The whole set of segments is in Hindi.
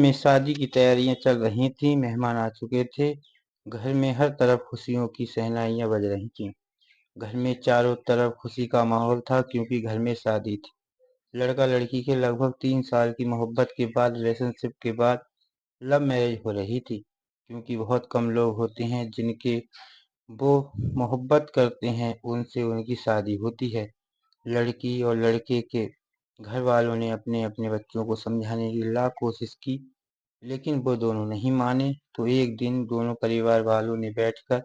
में शादी की तैयारियां चल रही थीं, मेहमान आ चुके थे। घर में हर तरफ खुशियों की शहनाइयां बज रही थीं। घर में चारों तरफ खुशी का माहौल था क्योंकि घर में शादी थी। लड़का लड़की के लगभग 3 साल की मोहब्बत के बाद, रिलेशनशिप के बाद लव मैरिज हो रही थी। क्योंकि बहुत कम लोग होते हैं जिनके वो मोहब्बत करते हैं उनसे उनकी शादी होती है। लड़की और लड़के के घर वालों ने अपने अपने बच्चों को समझाने की लाख कोशिश की, लेकिन वो दोनों नहीं माने। तो एक दिन दोनों परिवार वालों ने बैठकर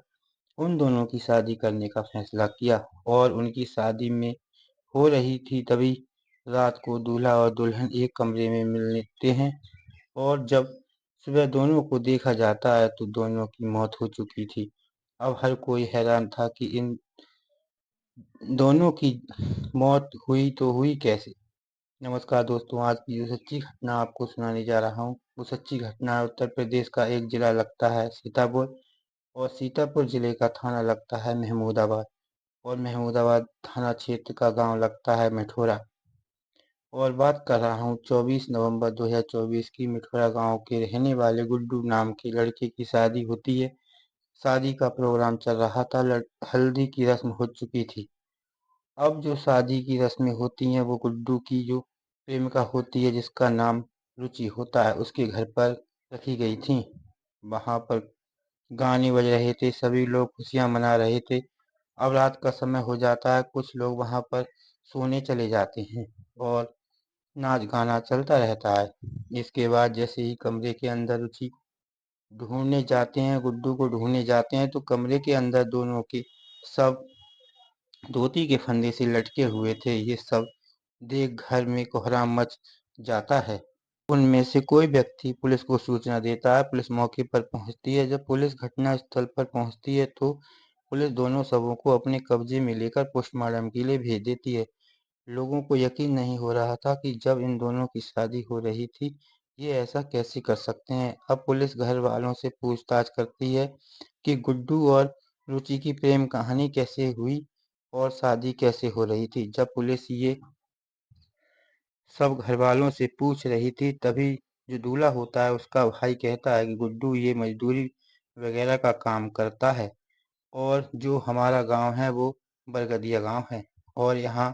उन दोनों की शादी करने का फैसला किया। और उनकी शादी में हो रही थी तभी रात को दूल्हा और दुल्हन एक कमरे में मिलते हैं, और जब सुबह दोनों को देखा जाता है तो दोनों की मौत हो चुकी थी। अब हर कोई हैरान था कि इन दोनों की मौत हुई तो हुई कैसे। नमस्कार दोस्तों, आज की जो सच्ची घटना आपको सुनाने जा रहा हूँ वो सच्ची घटना है। उत्तर प्रदेश का एक जिला लगता है सीतापुर, और सीतापुर जिले का थाना लगता है महमूदाबाद, और महमूदाबाद थाना क्षेत्र का गांव लगता है मिठोरा। और बात कर रहा हूँ 24 नवंबर 2024 की। मिठोरा गांव के रहने वाले गुड्डू नाम के लड़के की शादी होती है। शादी का प्रोग्राम चल रहा था, हल्दी की रस्म हो चुकी थी। अब जो शादी की रस्में होती हैं वो गुड्डू की जो प्रेमिका होती है, जिसका नाम रुचि होता है, उसके घर पर रखी गई थी। वहां पर गाने बज रहे थे, सभी लोग खुशियां मना रहे थे। अब रात का समय हो जाता है, कुछ लोग वहां पर सोने चले जाते हैं और नाच गाना चलता रहता है। इसके बाद जैसे ही कमरे के अंदर रुचि ढूंढने जाते हैं, गुड्डू को ढूंढने जाते हैं, तो कमरे के अंदर दोनों के सब धोती के फंदे से लटके हुए थे। ये सब देख घर में कोहराम मच जाता है। उनमें से कोई व्यक्ति पुलिस को सूचना देता है। पुलिस मौके पर पहुंचती है। जब पुलिस घटना स्थल पर पहुंचती है तो पुलिस दोनों शवों को अपने कब्जे में लेकर पोस्टमार्टम के लिए भेज देती है। लोगों को यकीन नहीं हो रहा था कि जब इन दोनों की शादी हो रही थी, ये ऐसा कैसे कर सकते हैं। अब पुलिस घर वालों से पूछताछ करती है कि गुड्डू और रुचि की प्रेम कहानी कैसे हुई और शादी कैसे हो रही थी। जब पुलिस ये सब घर वालों से पूछ रही थी, तभी जो दूल्हा होता है उसका भाई कहता है कि गुड्डू ये मजदूरी वगैरह का काम करता है, और जो हमारा गांव है वो बरगदिया गांव है, और यहाँ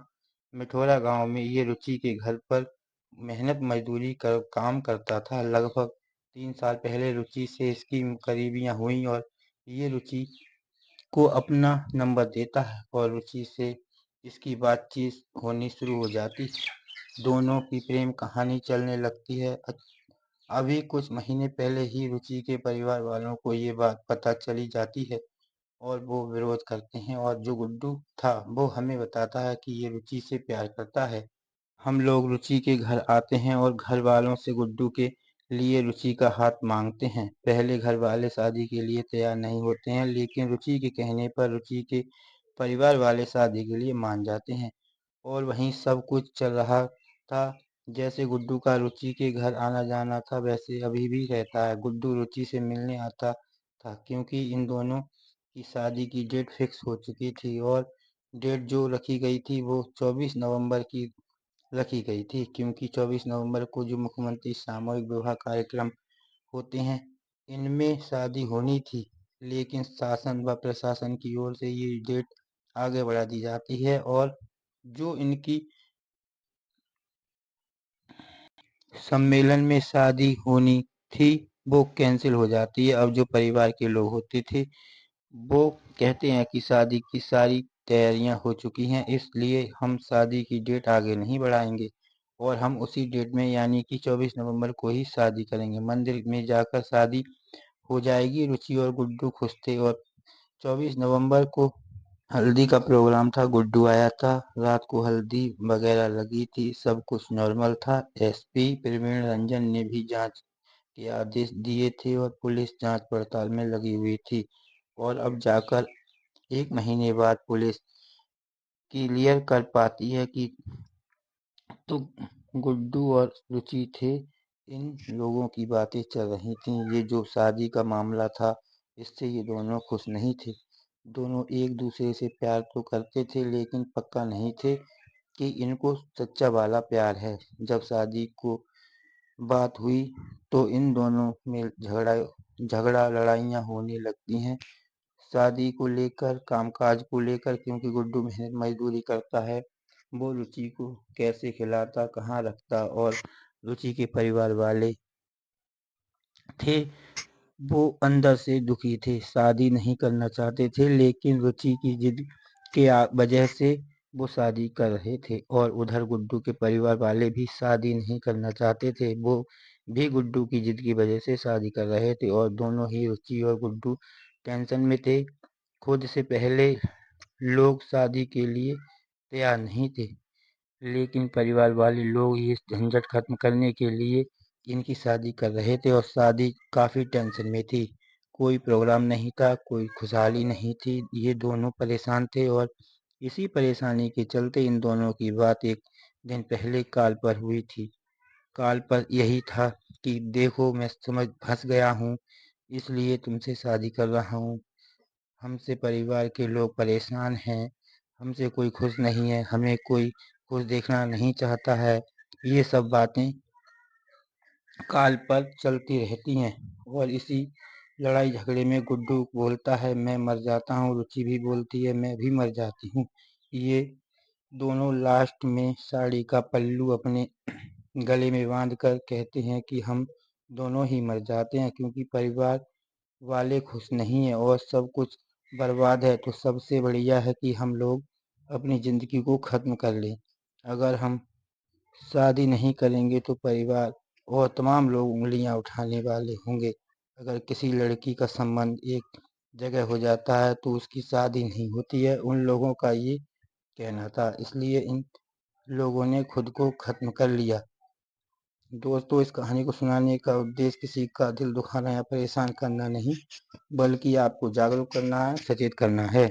मिठोरा गांव में ये रुचि के घर पर मेहनत मजदूरी कर काम करता था। लगभग 3 साल पहले रुचि से इसकी करीबियां हुई, और ये रुचि को अपना नंबर देता है और रुचि से इसकी बातचीत होनी शुरू हो जाती है। दोनों की प्रेम कहानी चलने लगती है। अभी कुछ महीने पहले ही रुचि के परिवार वालों को ये बात पता चली जाती है, और वो विरोध करते हैं, और जो गुड्डू था वो हमें बताता है कि ये रुचि से प्यार करता है। हम लोग रुचि के घर आते हैं और घर वालों से गुड्डू के लिए रुचि का हाथ मांगते हैं। पहले घर वाले शादी के लिए तैयार नहीं होते हैं, लेकिन रुचि के कहने पर रुचि के परिवार वाले शादी के लिए मान जाते हैं। और वहीं सब कुछ चल रहा था। जैसे गुड्डू का रुचि के घर आना जाना था, वैसे अभी भी रहता है। गुड्डू रुचि से मिलने आता था क्योंकि इन दोनों की शादी की डेट फिक्स हो चुकी थी, और डेट जो रखी गई थी वो 24 नवंबर की रखी गई थी, क्योंकि 24 नवंबर को जो मुख्यमंत्री सामूहिक विवाह कार्यक्रम होते हैं, इनमें शादी होनी थी। लेकिन शासन व प्रशासन की ओर से ये डेट आगे बढ़ा दी जाती है, और जो इनकी सम्मेलन में शादी होनी थी वो कैंसिल हो जाती है। अब जो परिवार के लोग होते थे वो कहते हैं कि शादी की सारी तैयारियां हो चुकी हैं, इसलिए हम शादी की डेट आगे नहीं बढ़ाएंगे, और हम उसी डेट में यानी कि 24 नवंबर को ही शादी करेंगे। मंदिर में जाकर शादी हो जाएगी। रुचि और गुड्डू खुश थे, और 24 नवंबर को हल्दी का प्रोग्राम था। गुड्डू आया था, रात को हल्दी वगैरह लगी थी, सब कुछ नॉर्मल था। एसपी प्रवीण रंजन ने भी जांच के आदेश दिए थे, और पुलिस जांच पड़ताल में लगी हुई थी। और अब जाकर 1 महीने बाद पुलिस क्लियर कर पाती है कि तो गुड्डू और रुचि थे। इन लोगों की बातें चल रही थी। ये जो शादी का मामला था, इससे ये दोनों खुश नहीं थे। दोनों एक दूसरे से प्यार तो करते थे, लेकिन पक्का नहीं थे कि इनको सच्चा वाला प्यार है। जब शादी को बात हुई तो इन दोनों में झगड़ा लड़ाइयाँ होने लगती हैं, शादी को लेकर, कामकाज को लेकर, क्योंकि गुड्डू मेहनत मजदूरी करता है। वो रुचि को कैसे खिलाता, कहाँ रखता, और रुचि के परिवार वाले थे वो अंदर से दुखी थे, शादी नहीं करना चाहते थे, लेकिन रुचि की जिद के वजह से वो शादी कर रहे थे। और उधर गुड्डू के परिवार वाले भी शादी नहीं करना चाहते थे, वो भी गुड्डू की जिद की वजह से शादी कर रहे थे, और दोनों ही रुचि और गुड्डू टेंशन में थे। खुद से पहले लोग शादी के लिए तैयार नहीं थे, लेकिन परिवार वाले लोग ये झंझट खत्म करने के लिए इनकी शादी कर रहे थे, और शादी काफी टेंशन में थी। कोई प्रोग्राम नहीं था, कोई खुशहाली नहीं थी, ये दोनों परेशान थे। और इसी परेशानी के चलते इन दोनों की बात एक दिन पहले कॉल पर हुई थी। कॉल पर यही था कि देखो, मैं समझ फंस गया हूँ, इसलिए तुमसे शादी कर रहा हूँ। हमसे परिवार के लोग परेशान हैं, हमसे कोई खुश नहीं है, हमें कोई खुश देखना नहीं चाहता है। ये सब बातें कॉल पर चलती रहती हैं, और इसी लड़ाई झगड़े में गुड्डू बोलता है मैं मर जाता हूँ, रुचि भी बोलती है मैं भी मर जाती हूँ। ये दोनों लास्ट में साड़ी का पल्लू अपने गले में बांध कर कहते हैं कि हम दोनों ही मर जाते हैं, क्योंकि परिवार वाले खुश नहीं है और सब कुछ बर्बाद है। तो सबसे बढ़िया है कि हम लोग अपनी जिंदगी को खत्म कर लें। अगर हम शादी नहीं करेंगे तो परिवार और तमाम लोग उंगलियां उठाने वाले होंगे। अगर किसी लड़की का संबंध एक जगह हो जाता है तो उसकी शादी नहीं होती है, उन लोगों का ये कहना था। इसलिए इन लोगों ने खुद को खत्म कर लिया। दोस्तों, इस कहानी को सुनाने का उद्देश्य किसी का दिल दुखाना या परेशान करना नहीं, बल्कि आपको जागरूक करना है, सचेत करना है।